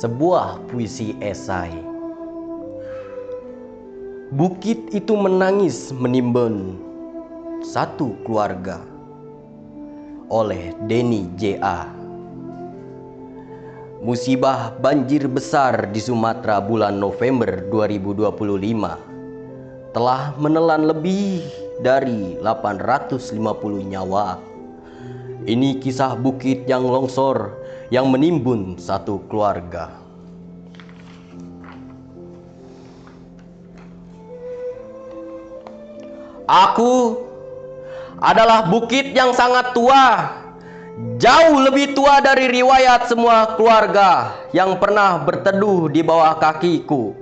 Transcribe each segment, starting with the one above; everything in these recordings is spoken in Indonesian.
Sebuah puisi esai. Bukit itu menangis menimbun satu keluarga, oleh Denny J.A. Musibah banjir besar di Sumatera bulan November 2025 telah menelan lebih dari 850 nyawa. Ini kisah bukit yang longsor yang menimbun satu keluarga. Aku adalah bukit yang sangat tua, jauh lebih tua dari riwayat semua keluarga yang pernah berteduh di bawah kakiku.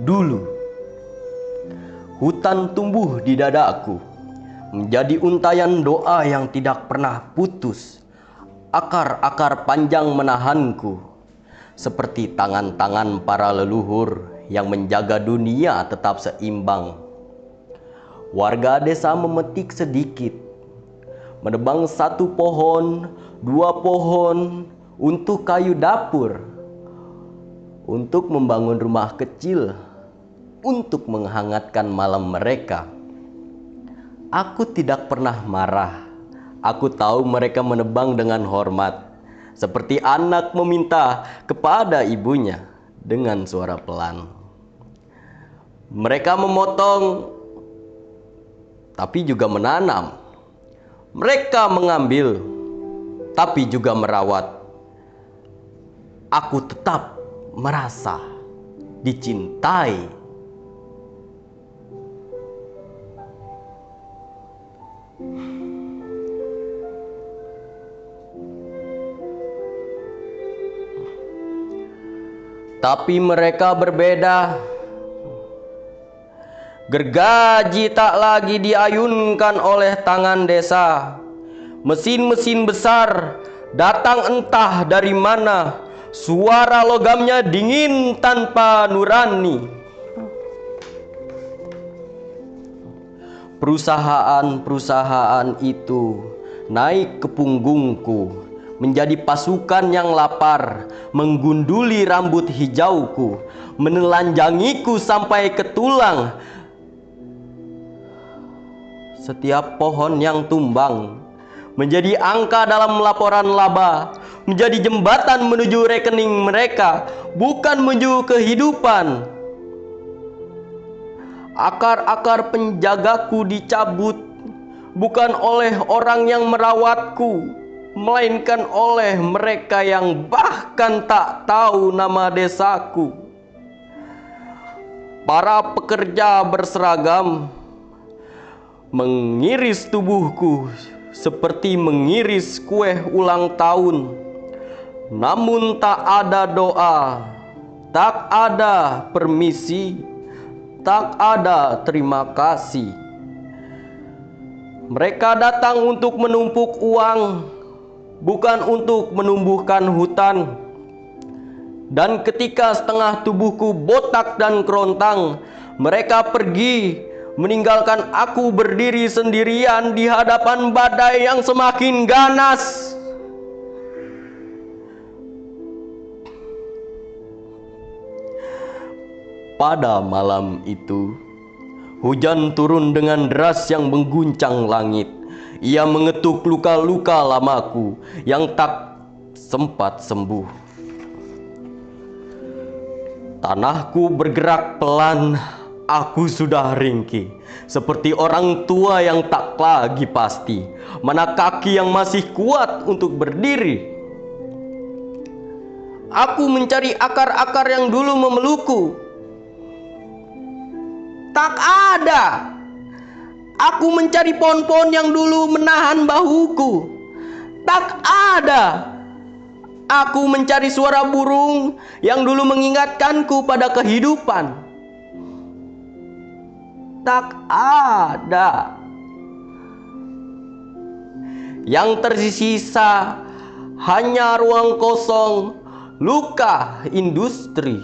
Dulu, hutan tumbuh di dadaku, menjadi untayan doa yang tidak pernah putus. Akar-akar panjang menahanku, seperti tangan-tangan para leluhur yang menjaga dunia tetap seimbang. Warga desa memetik sedikit, menebang satu pohon, dua pohon untuk kayu dapur, untuk membangun rumah kecil, untuk menghangatkan malam mereka. Aku tidak pernah marah. Aku tahu mereka menebang dengan hormat, seperti anak meminta kepada ibunya dengan suara pelan. Mereka memotong, tapi juga menanam. Mereka mengambil, tapi juga merawat. Aku tetap merasa dicintai. Tapi mereka berbeda. Gergaji tak lagi diayunkan oleh tangan desa. Mesin-mesin besar datang entah dari mana. Suara logamnya dingin tanpa nurani. Perusahaan-perusahaan itu naik ke punggungku, menjadi pasukan yang lapar, menggunduli rambut hijauku, menelanjangiku sampai ke tulang. Setiap pohon yang tumbang menjadi angka dalam laporan laba, menjadi jembatan menuju rekening mereka, bukan menuju kehidupan. Akar-akar penjagaku dicabut, bukan oleh orang yang merawatku, melainkan oleh mereka yang bahkan tak tahu nama desaku. Para pekerja berseragam mengiris tubuhku seperti mengiris kue ulang tahun. Namun tak ada doa, tak ada permisi, tak ada terima kasih. Mereka datang untuk menumpuk uang, bukan untuk menumbuhkan hutan. Dan ketika setengah tubuhku botak dan kerontang, mereka pergi, meninggalkan aku berdiri sendirian di hadapan badai yang semakin ganas. Pada malam itu, hujan turun dengan deras yang mengguncang langit. Ia mengetuk luka-luka lamaku yang tak sempat sembuh. Tanahku bergerak pelan. Aku sudah ringkih, seperti orang tua yang tak lagi pasti mana kaki yang masih kuat untuk berdiri. Aku mencari akar-akar yang dulu memelukku. Tak ada. Aku mencari pohon-pohon yang dulu menahan bahuku. Tak ada. Aku mencari suara burung yang dulu mengingatkanku pada kehidupan. Tak ada. Yang tersisa hanya ruang kosong, luka industri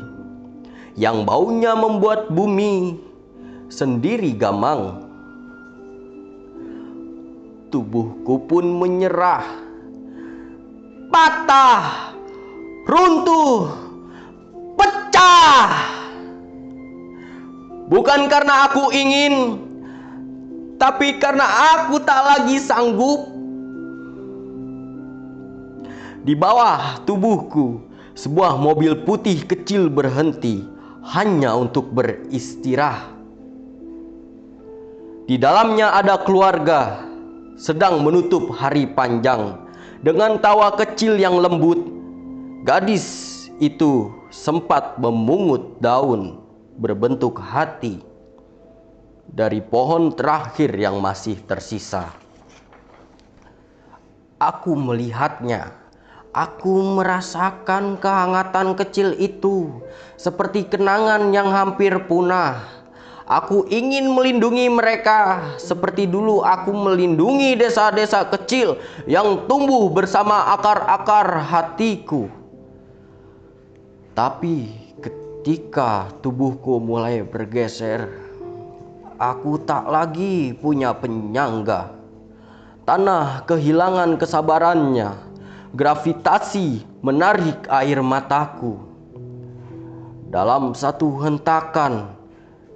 yang baunya membuat bumi sendiri gamang. Tubuhku pun menyerah, patah, runtuh, pecah. Bukan karena aku ingin, tapi karena aku tak lagi sanggup. Di bawah tubuhku, sebuah mobil putih kecil berhenti hanya untuk beristirahat. Di dalamnya ada keluarga sedang menutup hari panjang dengan tawa kecil yang lembut. Gadis itu sempat memungut daun berbentuk hati dari pohon terakhir yang masih tersisa. Aku melihatnya. Aku merasakan kehangatan kecil itu seperti kenangan yang hampir punah. Aku ingin melindungi mereka seperti dulu aku melindungi desa-desa kecil yang tumbuh bersama akar-akar hatiku. Tapi ketika tubuhku mulai bergeser, aku tak lagi punya penyangga. Tanah kehilangan kesabarannya. Gravitasi menarik air mataku. Dalam satu hentakan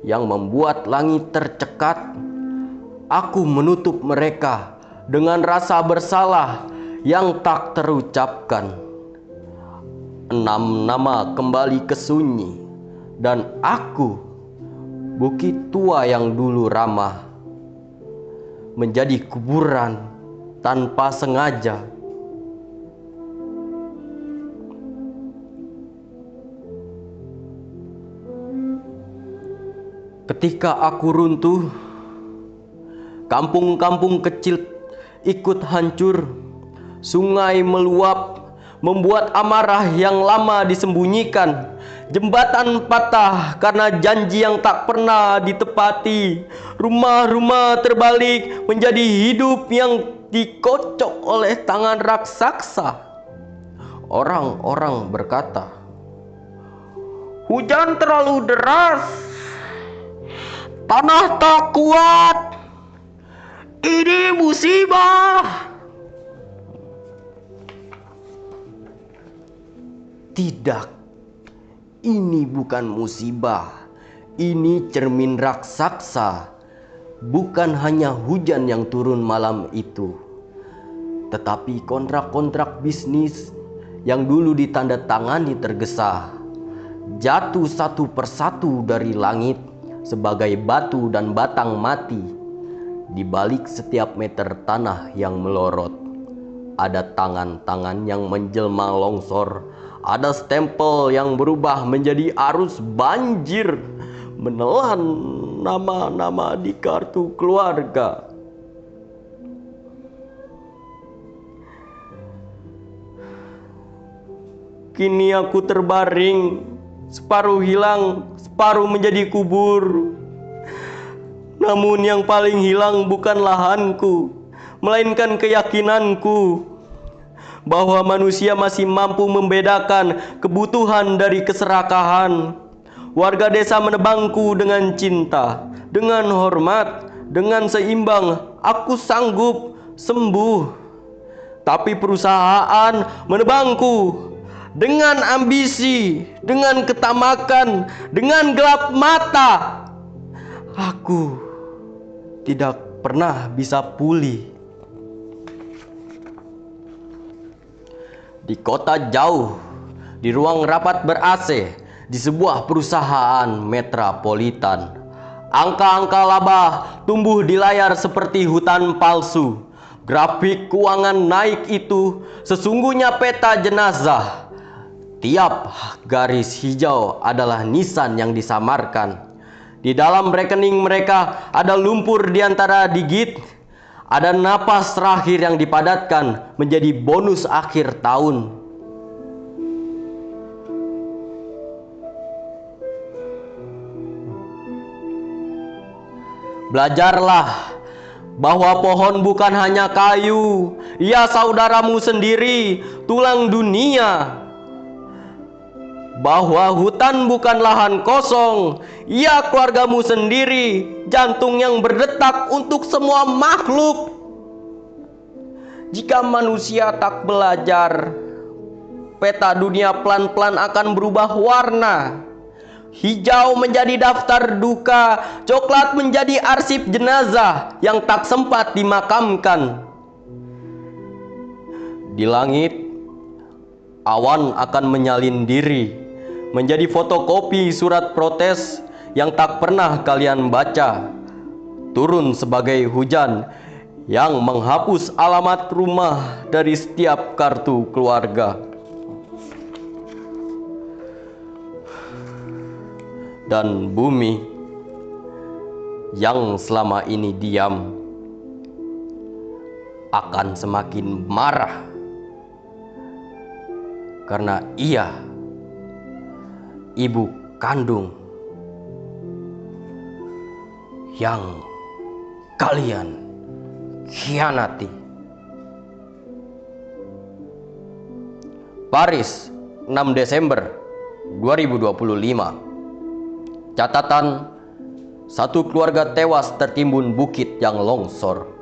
yang membuat langit tercekat, aku menutup mereka dengan rasa bersalah yang tak terucapkan. 6 nama kembali ke sunyi, dan aku, bukit tua yang dulu ramah, menjadi kuburan tanpa sengaja. Ketika aku runtuh, kampung-kampung kecil ikut hancur. Sungai meluap, membuat amarah yang lama disembunyikan. Jembatan patah karena janji yang tak pernah ditepati. Rumah-rumah terbalik menjadi hidup yang dikocok oleh tangan raksasa. Orang-orang berkata, hujan terlalu deras. Tanah tak kuat. Ini musibah. Tidak, ini bukan musibah. Ini cermin raksasa. Bukan hanya hujan yang turun malam itu, tetapi kontrak-kontrak bisnis yang dulu ditandatangani tergesa, jatuh satu persatu dari langit sebagai batu dan batang mati. Di balik setiap meter tanah yang melorot, ada tangan-tangan yang menjelma longsor. Ada stempel yang berubah menjadi arus banjir, menelan nama-nama di kartu keluarga. Kini aku terbaring, separuh hilang, separuh menjadi kubur. Namun yang paling hilang bukan lahanku, melainkan keyakinanku bahwa manusia masih mampu membedakan kebutuhan dari keserakahan. Warga desa menebangku dengan cinta, dengan hormat, dengan seimbang. Aku sanggup sembuh. Tapi perusahaan menebangku dengan ambisi, dengan ketamakan, dengan gelap mata. Aku tidak pernah bisa pulih. Di kota jauh, di ruang rapat ber-AC, di sebuah perusahaan metropolitan, angka-angka laba tumbuh di layar seperti hutan palsu. Grafik keuangan naik itu sesungguhnya peta jenazah. Tiap garis hijau adalah nisan yang disamarkan. Di dalam rekening mereka ada lumpur di antara digit. Ada napas terakhir yang dipadatkan menjadi bonus akhir tahun. Belajarlah bahwa pohon bukan hanya kayu, ia saudaramu sendiri, tulang dunia. Bahwa hutan bukan lahan kosong, ia keluargamu sendiri, jantung yang berdetak untuk semua makhluk. Jika manusia tak belajar, peta dunia pelan-pelan akan berubah warna. Hijau menjadi daftar duka, coklat menjadi arsip jenazah yang tak sempat dimakamkan. Di langit, awan akan menyalin diri, menjadi fotokopi surat protes yang tak pernah kalian baca, turun sebagai hujan yang menghapus alamat rumah dari setiap kartu keluarga. Dan bumi yang selama ini diam akan semakin marah karena ia ibu kandung yang kalian khianati. Paris, 6 Desember 2025. Catatan, satu keluarga tewas tertimbun bukit yang longsor.